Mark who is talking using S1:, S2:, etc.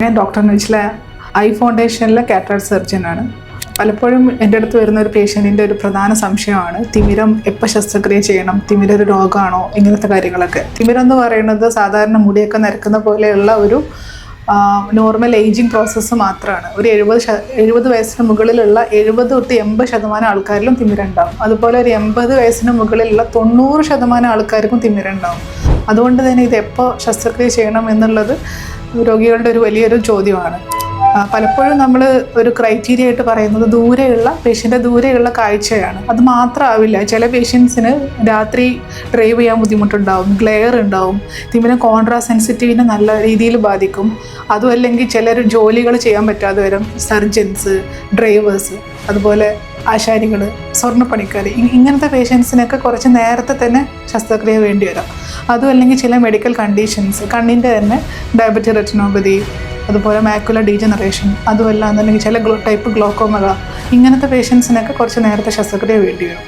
S1: ഞാൻ doctor നിശ്ല I ഫൗണ്ടേഷനിലെ cataract സർജനാണ്. പലപ്പോഴും എൻ്റെ അടുത്ത് വരുന്ന ഒരു പേഷ്യൻറ്റിൻ്റെ ഒരു പ്രധാന സംശയമാണ് തിമിരം എപ്പോൾ ശസ്ത്രക്രിയ ചെയ്യണം, തിമിരം ഒരു രോഗമാണോ, ഇങ്ങനത്തെ കാര്യങ്ങളൊക്കെ. തിമിരം എന്ന് പറയുന്നത് സാധാരണ മുടിയൊക്കെ നിരക്കുന്ന പോലെയുള്ള ഒരു നോർമൽ ഏജിങ് പ്രോസസ്സ് മാത്രമാണ്. ഒരു 70 വയസ്സിന് മുകളിലുള്ള 70 തൊട്ട് 80% ആൾക്കാരിലും തിമിരം ഉണ്ടാവും. അതുപോലെ ഒരു 80 വയസ്സിന് മുകളിലുള്ള 90% ആൾക്കാർക്കും തിമിരം ഉണ്ടാവും. അതുകൊണ്ട് തന്നെ ഇത് എപ്പോൾ ശസ്ത്രക്രിയ ചെയ്യണം എന്നുള്ളത് രോഗികളുടെ ഒരു വലിയൊരു ചോദ്യമാണ്. പലപ്പോഴും നമ്മൾ ഒരു ക്രൈറ്റീരിയ ആയിട്ട് പറയുന്നത് ദൂരെയുള്ള കാഴ്ചയാണ്. അത് മാത്രമാവില്ല. ചില പേഷ്യൻസിന് രാത്രി ഡ്രൈവ് ചെയ്യാൻ ബുദ്ധിമുട്ടുണ്ടാവും, ഗ്ലെയർ ഉണ്ടാവും, തിമിരം കോൺട്രാ സെൻസിറ്റീവിനെ നല്ല രീതിയിൽ ബാധിക്കും. അതും അല്ലെങ്കിൽ ചിലർ ജോലികൾ ചെയ്യാൻ പറ്റാതെ വരും. സർജൻസ്, ഡ്രൈവേഴ്സ്, അതുപോലെ ആശാരികൾ, സ്വർണ്ണപ്പണിക്കാർ, ഇങ്ങനത്തെ പേഷ്യൻസിനൊക്കെ കുറച്ച് നേരത്തെ തന്നെ ശസ്ത്രക്രിയ വേണ്ടി വരാം. അതും അല്ലെങ്കിൽ ചില മെഡിക്കൽ കണ്ടീഷൻസ്, കണ്ണിൻ്റെ തന്നെ ഡയബറ്റിക് റെറ്റിനോപ്പതി, അതുപോലെ മാക്കുലർ ഡീജനറേഷൻ, അതുമല്ല എന്നുണ്ടെങ്കിൽ ചില ടൈപ്പ് ഗ്ലോക്കോമ, ഇങ്ങനത്തെ പേഷ്യൻസിനൊക്കെ കുറച്ച് നേരത്തെ ശസ്ത്രക്രിയ വേണ്ടി വരും.